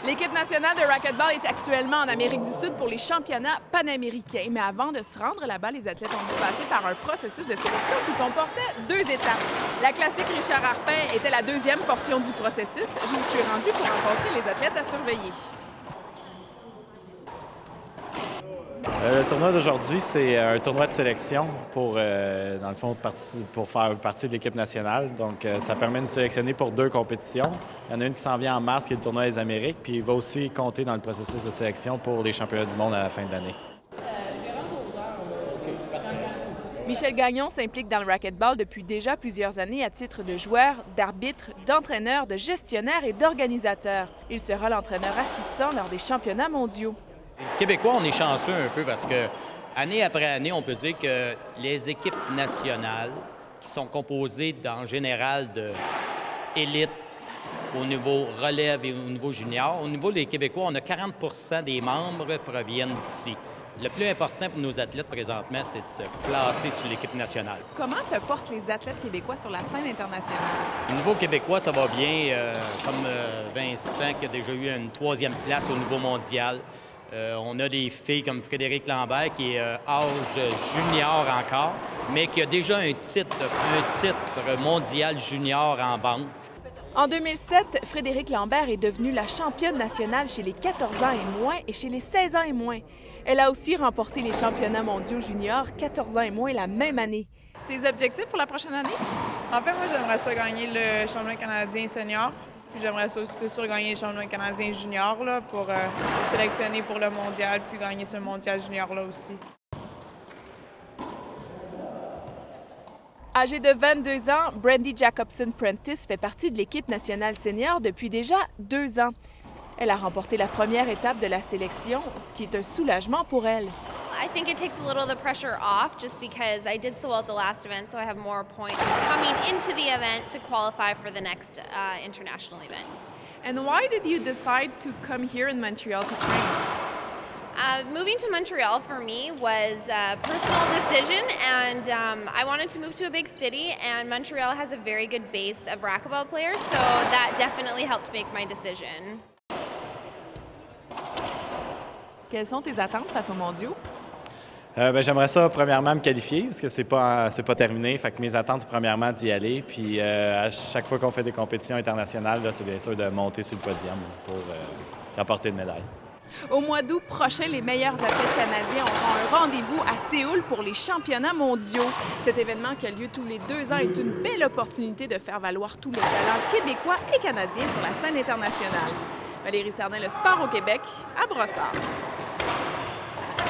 L'équipe nationale de racquetball est actuellement en Amérique du Sud pour les championnats panaméricains. Mais avant de se rendre là-bas, les athlètes ont dû passer par un processus de sélection qui comportait 2 étapes. La classique Richard Harpin était la deuxième portion du processus. Je me suis rendue pour rencontrer les athlètes à surveiller. Le tournoi d'aujourd'hui, c'est un tournoi de sélection pour, dans le fond, pour faire partie de l'équipe nationale. Donc, ça permet de nous sélectionner pour 2 compétitions. Il y en a une qui s'en vient en mars, qui est le tournoi des Amériques, puis il va aussi compter dans le processus de sélection pour les championnats du monde à la fin de l'année. Michel Gagnon s'implique dans le racquetball depuis déjà plusieurs années à titre de joueur, d'arbitre, d'entraîneur, de gestionnaire et d'organisateur. Il sera l'entraîneur assistant lors des championnats mondiaux. Les Québécois, on est chanceux un peu parce que, année après année, on peut dire que les équipes nationales, qui sont composées en général d'élite au niveau relève et au niveau junior, au niveau des Québécois, on a 40 des membres proviennent d'ici. Le plus important pour nos athlètes présentement, c'est de se placer sur l'équipe nationale. Comment se portent les athlètes québécois sur la scène internationale? Au niveau québécois, ça va bien, comme Vincent qui a déjà eu une 3e place au niveau mondial. On a des filles comme Frédéric Lambert, qui est âge junior encore, mais qui a déjà un titre mondial junior en banque. En 2007, Frédéric Lambert est devenue la championne nationale chez les 14 ans et moins et chez les 16 ans et moins. Elle a aussi remporté les championnats mondiaux juniors 14 ans et moins la même année. Tes objectifs pour la prochaine année? En fait, moi, j'aimerais ça gagner le championnat canadien senior. Puis j'aimerais ça aussi, c'est sûr, gagner le championnat canadien junior là, pour sélectionner pour le mondial, puis gagner ce mondial junior-là aussi. Âgée de 22 ans, Brandy Jacobson-Prentice fait partie de l'équipe nationale senior depuis déjà 2 ans. Elle a remporté la première étape de la sélection, ce qui est un soulagement pour elle. I think it takes a little of the pressure off just because I did so well at the last event, so I have more points coming into the event to qualify for the next international event. And why did you decide to come here in Montreal to train? Moving to Montreal for me was a personal decision, and I wanted to move to a big city, and Montreal has a very good base of racquetball players, so that definitely helped make my decision. Quelles sont tes attentes face aux mondiaux? J'aimerais ça, premièrement, me qualifier, parce que c'est pas terminé. Fait que mes attentes, c'est premièrement d'y aller. Puis à chaque fois qu'on fait des compétitions internationales, là, c'est bien sûr de monter sur le podium pour remporter une médaille. Au mois d'août prochain, les meilleurs athlètes canadiens auront un rendez-vous à Séoul pour les championnats mondiaux. Cet événement qui a lieu tous les 2 ans est une belle opportunité de faire valoir tout le talent québécois et canadien sur la scène internationale. Valérie Sardin, Le Sport au Québec, à Brossard.